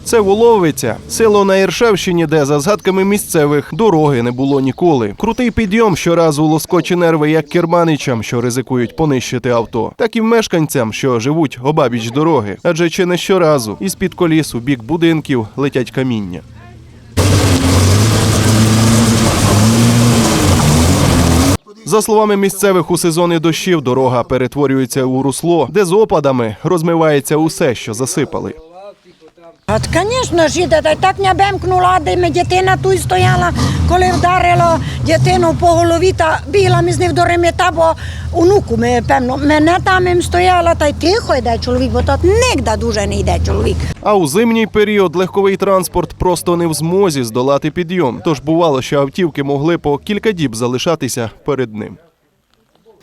Це Воловиця, село на Іршавщині, де, за згадками місцевих, дороги не було ніколи. Крутий підйом щоразу лоскоче нерви як керманичам, що ризикують понищити авто, так і мешканцям, що живуть обабіч дороги. Адже чи не щоразу із-під коліс у бік будинків летять каміння. За словами місцевих, у сезони дощів дорога перетворюється у русло, де з опадами розмивається усе, що засипали. От, звісно ж, іде, та й так не бемкнула, де ми дитина тут стояла, коли вдарило дитину по голові, та бігла ми з ним до ремета, бо онуку, певно, мене там їм стояла, та й тихо йде чоловік, бо тут нігде дуже не йде чоловік. А у зимній період легковий транспорт просто не в змозі здолати підйом. Тож бувало, що автівки могли по кілька діб залишатися перед ним.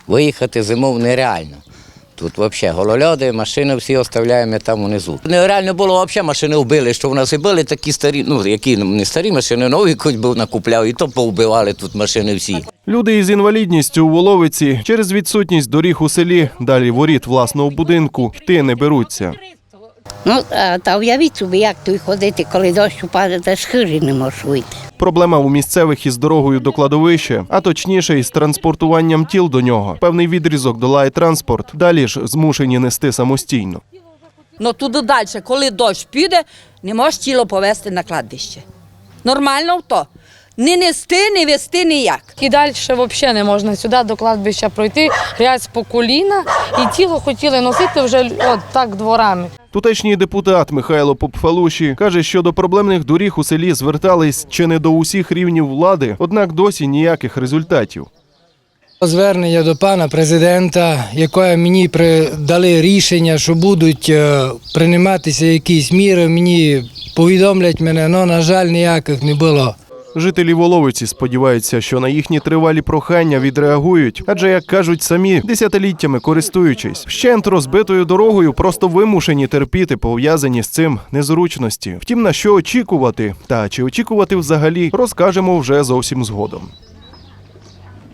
Виїхати зимов нереально. Тут взагалі голольоди, машини всі оставляємо там внизу. Нереально було взагалі, машини вбили, що в нас і були такі старі, ну які не старі машини, нові хоч би накупляв, і то повбивали тут машини всі. Люди із інвалідністю у Воловиці через відсутність доріг у селі, далі воріт власного будинку, йти не беруться. Ну, та уявіть собі, як тут ходити, коли дощ упаде, та ж хижі не можеш вийти. Проблема у місцевих із дорогою до кладовища, а точніше із транспортуванням тіл до нього. Певний відрізок долає транспорт, далі ж змушені нести самостійно. Ну туди далі, коли дощ піде, не можеш тіло повезти на кладбище. Нормально то. Не нести, не вести ніяк. І далі взагалі не можна сюди до кладбища пройти, грязь по коліна, і тіло хотіли носити вже от так дворами. Тутешній депутат Михайло Попфалуші каже, що до проблемних доріг у селі звертались чи не до усіх рівнів влади, однак досі ніяких результатів. Звернення до пана президента, яке мені дали рішення, що будуть прийматися якісь міри, мені повідомлять мене, але, на жаль, ніяких не було. Жителі Воловиці сподіваються, що на їхні тривалі прохання відреагують, адже, як кажуть самі, десятиліттями користуючись, вщент розбитою дорогою просто вимушені терпіти пов'язані з цим незручності. Втім, на що очікувати, та чи очікувати взагалі, розкажемо вже зовсім згодом.